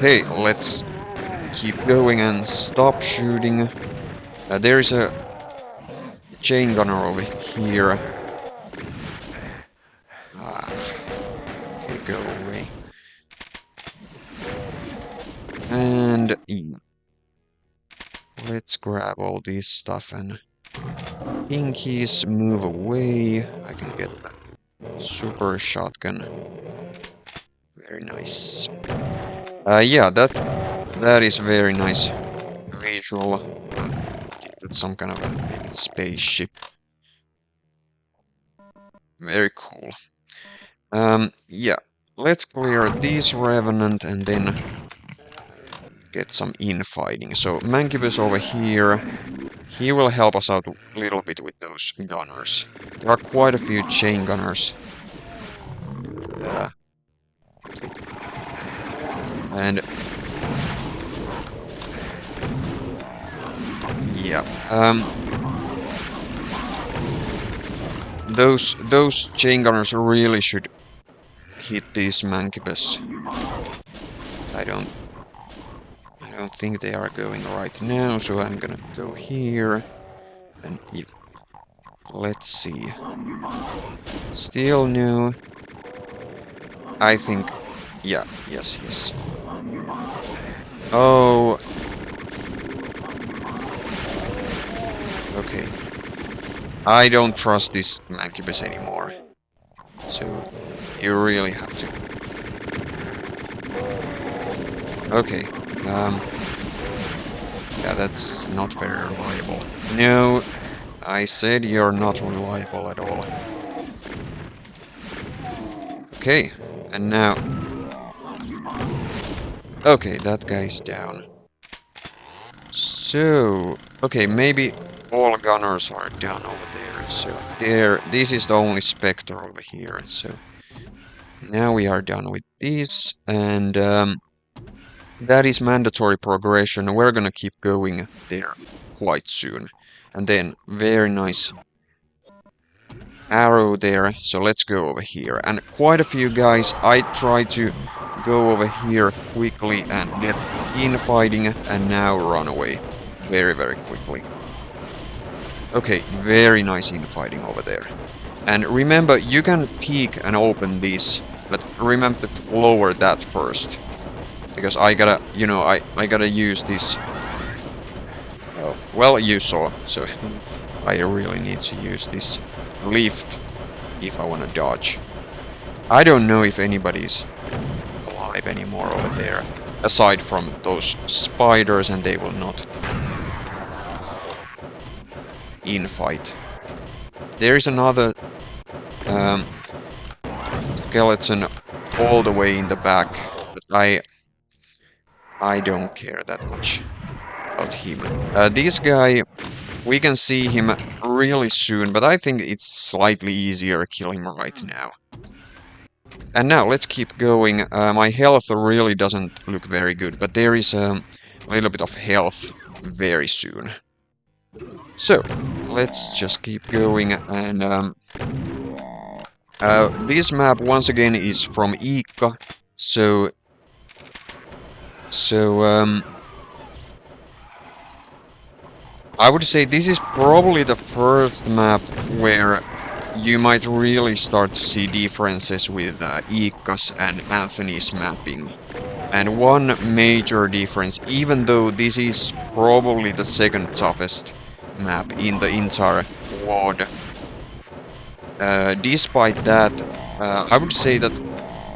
Hey, let's keep going and stop shooting. There is a chain gunner over here. Okay, go away. And let's grab all this stuff and pinkies, move away. I can get that super shotgun. Very nice. Yeah, that is very nice visual. That's some kind of a maybe spaceship. Very cool. Yeah, let's clear this revenant and then get some infighting. So Mancubus over here, he will help us out a little bit with those gunners. There are quite a few chain gunners. And yeah, those chain gunners really should hit these Mancubus. I don't think they are going right now, so I'm gonna go here and let's see. Still no. I think, yeah, yes. Oh. Okay. I don't trust this Mancubus anymore. So, you really have to. Okay. Yeah, that's not very reliable. No, I said you're not reliable at all. Okay, and now... Okay, that guy's down. So... Okay, maybe all gunners are done over there. So, this is the only Spectre over here. So, now we are done with this, and... that is mandatory progression. We're gonna keep going there quite soon. And then, very nice arrow there, so let's go over here. And quite a few guys, I try to go over here quickly and get infighting and now run away very quickly. Okay, very nice infighting over there. And remember, you can peek and open this, but remember to lower that first. Because I gotta, you know, I gotta use this. Oh, well, you saw, so I really need to use this lift if I want to dodge. I don't know if anybody's alive anymore over there, aside from those spiders, and they will not infight. There is another skeleton all the way in the back, but I don't care that much about him. This guy, we can see him really soon, but I think it's slightly easier to kill him right now. And now, let's keep going. My health really doesn't look very good, but there is a little bit of health very soon. So, let's just keep going, and this map, once again, is from Iikka, so I would say this is probably the first map where you might really start to see differences with Iikka's and Anthony's mapping. And one major difference, even though this is probably the second toughest map in the entire WoD, despite that, I would say that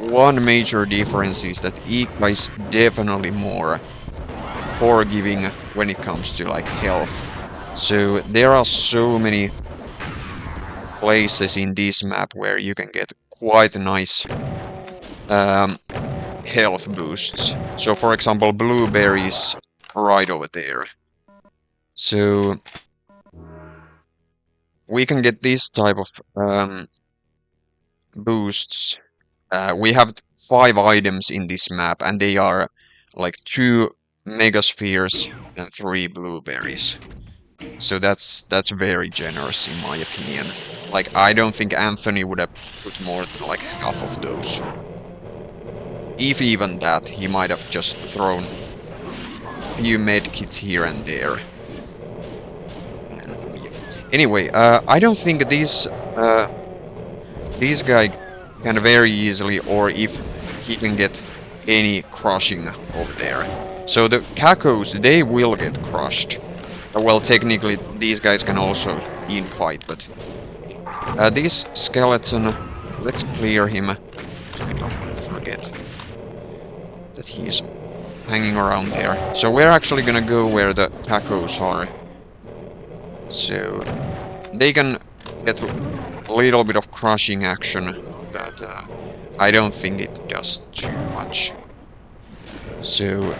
one major difference is that Iikka is definitely more forgiving when it comes to like health. So there are so many places in this map where you can get quite nice health boosts. So for example, blueberries right over there. So we can get this type of boosts. We have 5 items in this map, and they are like 2 megaspheres and 3 blueberries. So that's very generous in my opinion. Like, I don't think Anthony would have put more than like half of those. if even that, he might have just thrown a few medkits here and there. And, yeah. Anyway, I don't think these guy can very easily, or if he can get any crushing over there. So the Kakos, they will get crushed. Well, technically, these guys can also infight, but this skeleton, let's clear him. I don't forget that he's hanging around there. So we're actually gonna go where the Kakos are. So they can get a little bit of crushing action, but I don't think it does too much. So,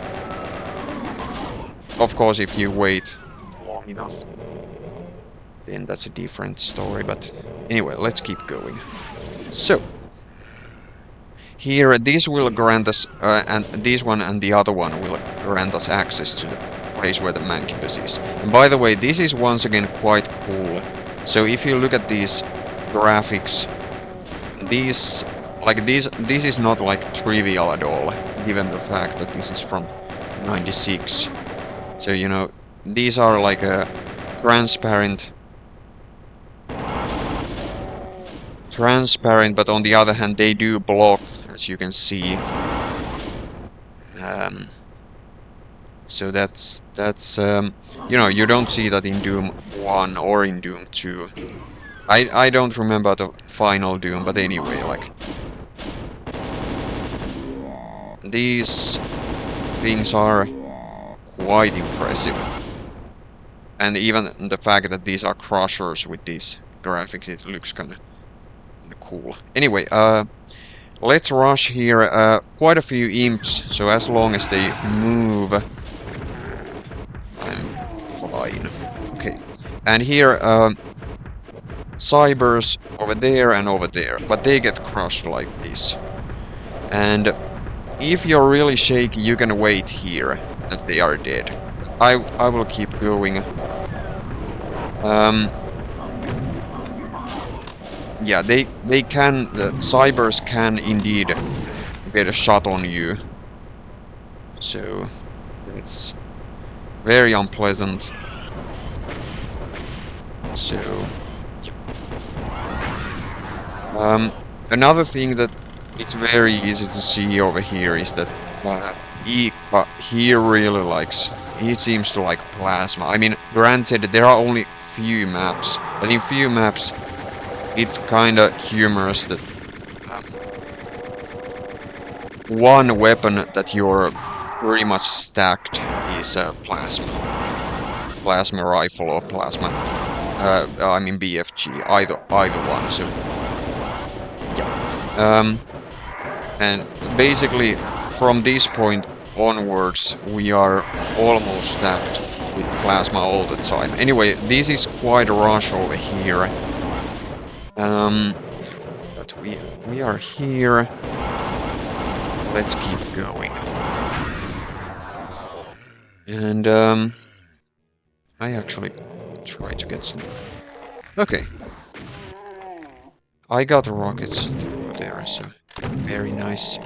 of course, if you wait long enough, then that's a different story, but anyway, let's keep going. So, here, this will grant us, and this one and the other one will grant us access to the place where the Mancubus is. And by the way, this is once again quite cool. So if you look at these graphics, this is not like trivial at all, given the fact that this is from '96. So you know, these are like a transparent, but on the other hand, they do block, as you can see. So that's you know, you don't see that in Doom 1 or in Doom 2. I don't remember the final Doom, but anyway, like these things are quite impressive. And even the fact that these are crushers with these graphics, it looks kinda cool. Anyway, let's rush here. Quite a few imps, so as long as they move, I'm fine. Okay. And here, cybers over there and over there, but they get crushed like this. And if you're really shaky, you can wait here that they are dead. I will keep going. Yeah, the cybers can indeed get a shot on you. So it's very unpleasant. So another thing that it's very easy to see over here is that Iikka, he really likes, he seems to like plasma. I mean, granted, there are only few maps, but in few maps it's kinda humorous that one weapon that you're pretty much stacked is a plasma rifle or plasma, I mean BFG, either one, so yeah. And basically from this point onwards we are almost stacked with plasma all the time. Anyway, this is quite a rush over here. But we are here. Let's keep going. And I actually try to get some. Okay. I got rockets through there, so very nice.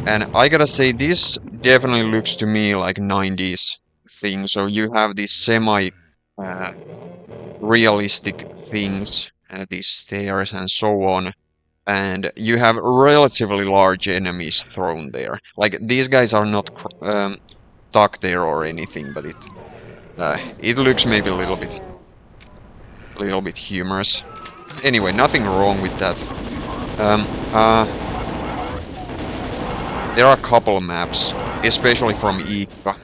And I gotta say, this definitely looks to me like 90s thing. So you have these semi realistic things, these stairs and so on, and you have relatively large enemies thrown there. Like these guys are not stuck there or anything, but it looks maybe a little bit humorous. Anyway, nothing wrong with that. There are a couple of maps, especially from Iikka,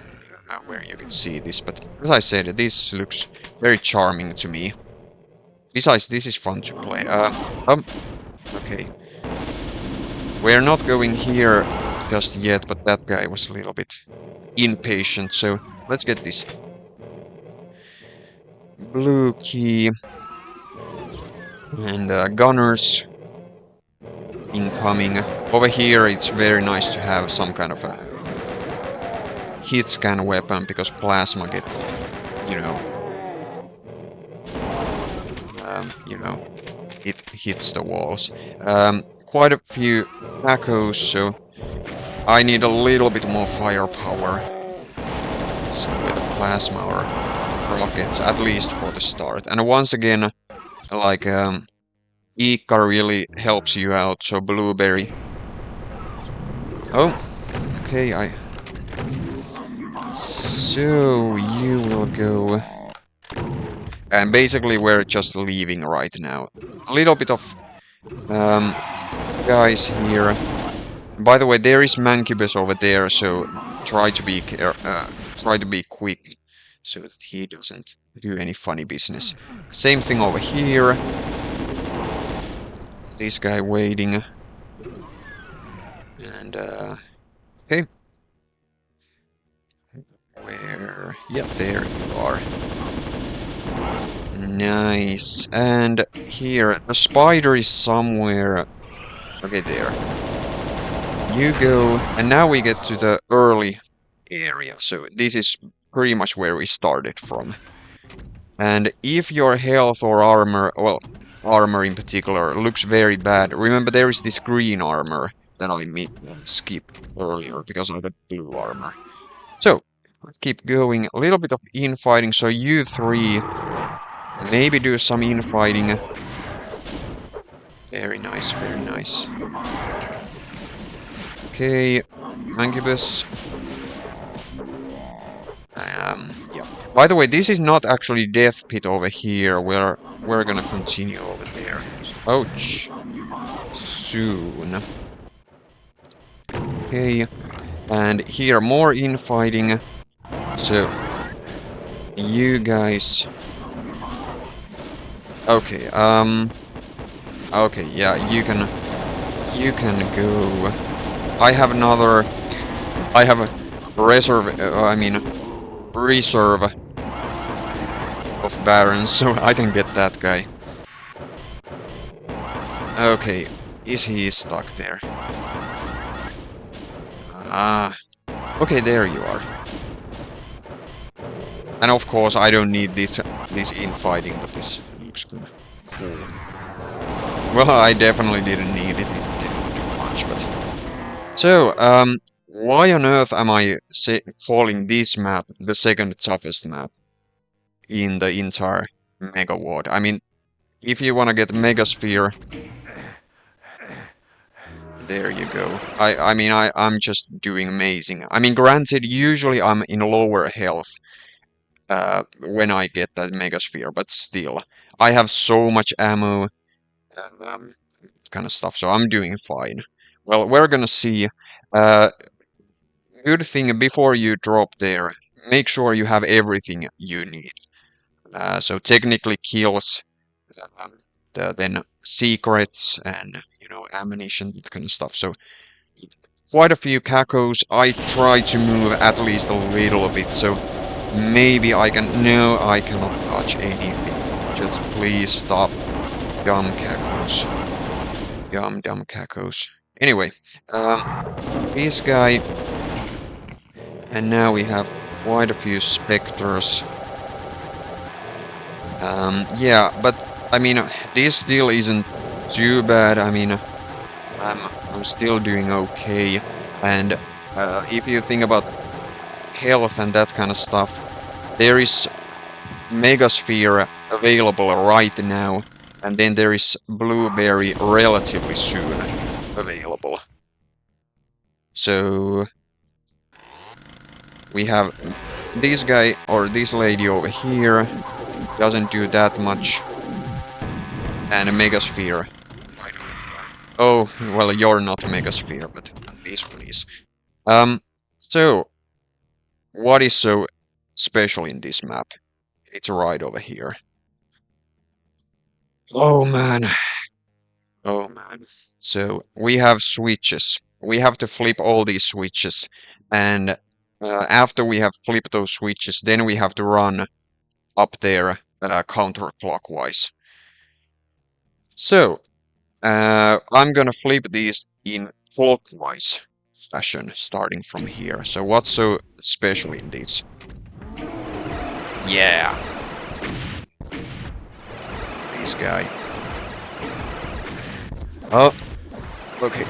where you can see this, but as I said, this looks very charming to me. Besides, this is fun to play. Okay. We're not going here just yet, but that guy was a little bit impatient, so let's get this blue key. And gunners incoming. Over here it's very nice to have some kind of a hit scan weapon, because plasma get, you know, it hits the walls. quite a few echoes, so I need a little bit more firepower. So with the plasma or rockets, at least for the start. And once again, like, Iikka really helps you out, so blueberry. Oh, okay, So, you will go... And basically we're just leaving right now. A little bit of, guys here. By the way, there is Mancubus over there, so try to be quick, so that he doesn't do any funny business. Same thing over here. This guy waiting. And, okay. Where? Yeah, there you are. Nice. And here, the spider is somewhere. Okay, there. You go, and now we get to the early area. So this is pretty much where we started from. And if your health or armor, well, armor in particular, looks very bad, remember there is this green armor that I skipped earlier because I got blue armor. So, keep going. A little bit of infighting, so you three maybe do some infighting. Very nice, very nice. Okay, Mancubus. Yeah. By the way, this is not actually Death Pit over here. We're gonna continue over there. Ouch. Soon. Okay. And here more infighting. So you guys. Okay. Okay. Yeah. You can go. I have another. I have a reserve. Reserve of barons, so I can get that guy. Okay, is he stuck there? Ah, okay, there you are. And of course, I don't need this infighting, but this looks good. Cool. Well, I definitely didn't need it. It didn't do much, but so why on earth am I calling this map the second toughest map in the entire Mega World? I mean, if you want to get Megasphere, there you go. I'm just doing amazing. I mean, granted, usually I'm in lower health when I get that Megasphere, but still, I have so much ammo, kind of stuff, so I'm doing fine. Well, we're gonna see. Uh, Good thing before you drop there, make sure you have everything you need. So technically kills, then secrets and ammunition, that kind of stuff. So quite a few cacos. I try to move at least a little bit, so maybe I can. No, I cannot touch anything. Just please stop, dumb cacos. Dumb cacos. Anyway, this guy. And now we have quite a few specters. Yeah, but I mean, this still isn't too bad. I mean, I'm still doing okay. And if you think about health and that kind of stuff, there is Megasphere available right now, and then there is Blueberry relatively soon available. So we have this guy or this lady over here, doesn't do that much, and a Megasphere. Oh, well, you're not Megasphere, but this one is. So, what is so special in this map? It's right over here. Oh man. Oh man. So, we have switches. We have to flip all these switches, and after we have flipped those switches, then we have to run up there counterclockwise. So, I'm gonna flip these in clockwise fashion, starting from here. So what's so special in these? Yeah! This guy. Oh, Okay.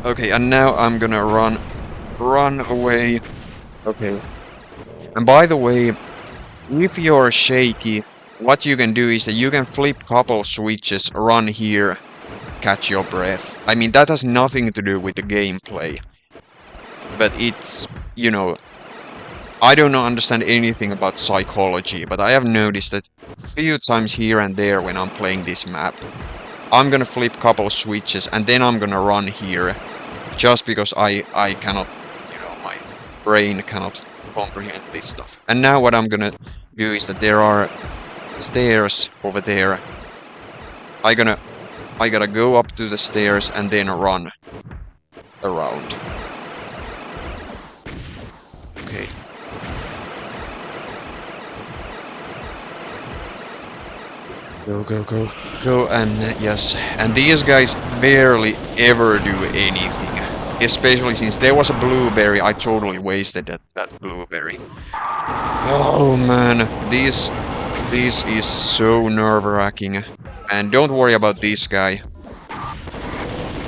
Okay, and now I'm gonna run away. Okay. And by the way, if you're shaky, what you can do is that you can flip couple switches, run here, catch your breath. I mean, that has nothing to do with the gameplay. But it's, you know, I don't understand anything about psychology, but I have noticed that a few times here and there when I'm playing this map, I'm gonna flip couple switches and then I'm gonna run here just because I cannot, my brain cannot comprehend this stuff. And now what I'm gonna do is that there are stairs over there. I gotta go up to the stairs and then run around. Okay. Go, and yes. And these guys barely ever do anything. Especially since there was a blueberry, I totally wasted that blueberry. Oh man, this is so nerve-wracking. And don't worry about this guy.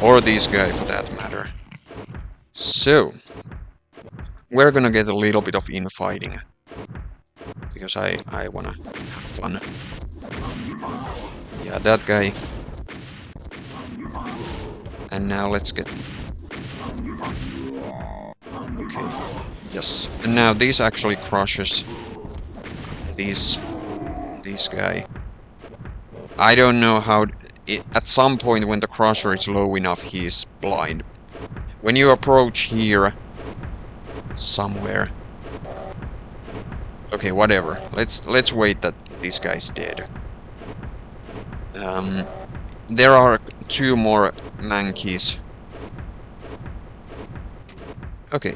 Or this guy for that matter. So, we're gonna get a little bit of infighting. Because I wanna have fun. Yeah, that guy. And now let's get... Okay, yes. And now this actually crushes this guy. I don't know how... at some point when the crusher is low enough, he's blind. When you approach here... somewhere... Okay, whatever. Let's wait that this guy's dead. There are 2 more monkeys. Okay.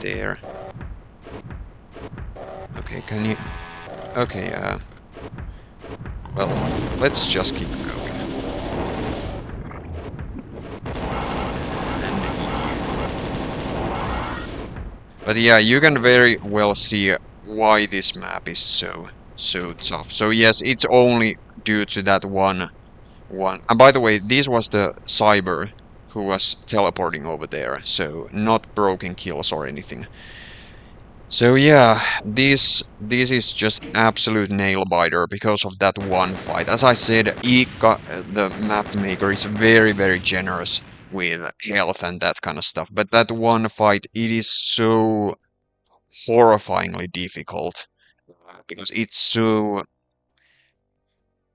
There. Okay, can you... Okay, well, let's just keep going. And... But yeah, you can very well see why this map is so tough. So yes, it's only due to that one. And by the way, this was the cyber who was teleporting over there, so not broken kills or anything. So yeah, this is just absolute nail biter because of that one fight. As I said, Iikka, the map maker, is very generous with health and that kind of stuff. But that one fight, it is so horrifyingly difficult because it's so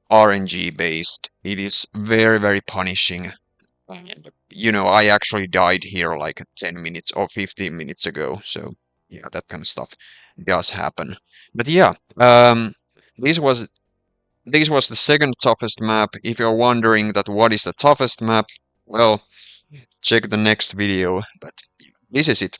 RNG based. It is very punishing. And, I actually died here like 10 minutes or 15 minutes ago, so yeah, that kind of stuff does happen. But yeah, this was the second toughest map. If you're wondering that what is the toughest map, well, check the next video, but this is it.